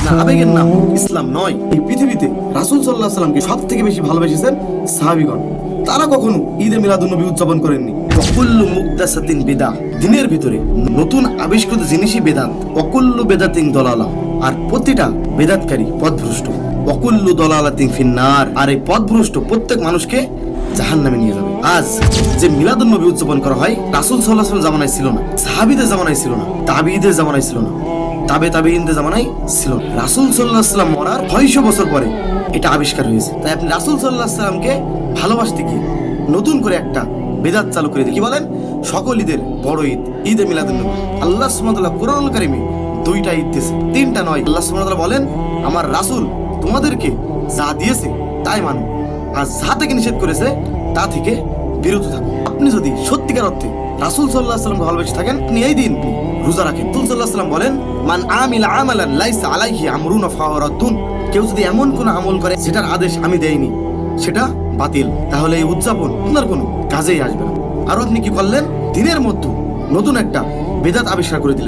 না আবেগের নাম ইসলাম নয়। এই পৃথিবীতে রাসূল সাল্লাল্লাহু আলাইহি সাল্লামকে সব থেকে বেশি ভালোবেসেছেন সাহাবীগণ। তারা কখনো ঈদে মিলাদুন্নবী উদযাপন করেননি। ওয়াকুল্লু মুহদাসাতিন বিদআহ, দিনের ভিতরে নতুন আবিষ্কৃত জিনিসই বেদাত। ওয়াকুল্লু বেদাতিন দলালা, আর প্রতিটা বেদাতকারী পথভ্রষ্ট। ওয়াকুল্লু দলালাতিন ফিন্নার, আর এই পথভ্রষ্ট প্রত্যেক মানুষকে জাহান্নামে নিয়ে যাবে। আজ যে মিলাদুন্নবী উদযাপন করা হয় রাসূল সাল্লাল্লাহু আলাইহি ওয়াসাল্লাম জামানায় ছিল না, সাহাবীদের জামানায় ছিল না, তাবিঈদের জামানায় ছিল না, তাবেঈনদের জামানায় ছিল। রাসূল সাল্লাল্লাহু আলাইহি ওয়াসাল্লাম মরার 600 বছর পরে এটা আবিষ্কার হয়েছে। তাই আপনি রাসূল সাল্লাল্লাহু আলাইহি ওয়াসাল্লামকে ভালোবাসতে গিয়ে নতুন করে একটা বেদাত চালু করে দিলেন। কি বলেন? সকল ঈদের বড় ঈদ ঈদে মিলাদুন্নবী। আল্লাহ সুবহানাহু ওয়া তাআলা কোরআনুল কারীমে 2টা ঈদ দিয়েছে, 3টা নয়। আল্লাহ সুবহানাহু ওয়া তাআলা বলেন, আমার রাসূল তোমাদেরকে যা দিয়েছে তাই মানো, আর যা থেকে নিষেধ করেছে তা থেকে বিরত থাকো। আপনি যদি সত্যিকার অর্থে রাসূল সাল্লাল্লাহু আলাইহি ওয়াসাল্লামকে ভালোবেসে থাকেন, আপনি এই দিন রোজা রাখেন। রাসূল সাল্লাল্লাহু আলাইহি ওয়াসাল্লাম বলেন, মান আমিলা আমালান লাইসা আলাইহি আমরুনা ফাহুয়া রাদ্দুন, কেউ যদি এমন কোন আমল করে যেটার আদেশ আমি দেইনি সেটা বাতিল, তাহলে এই উদযাপন আপনার কোনো কাজেই আসবে না। আর আপনি কি করলেন? দিনের মধ্যে নতুন একটা বেদাত আবিষ্কার করে দিলেন।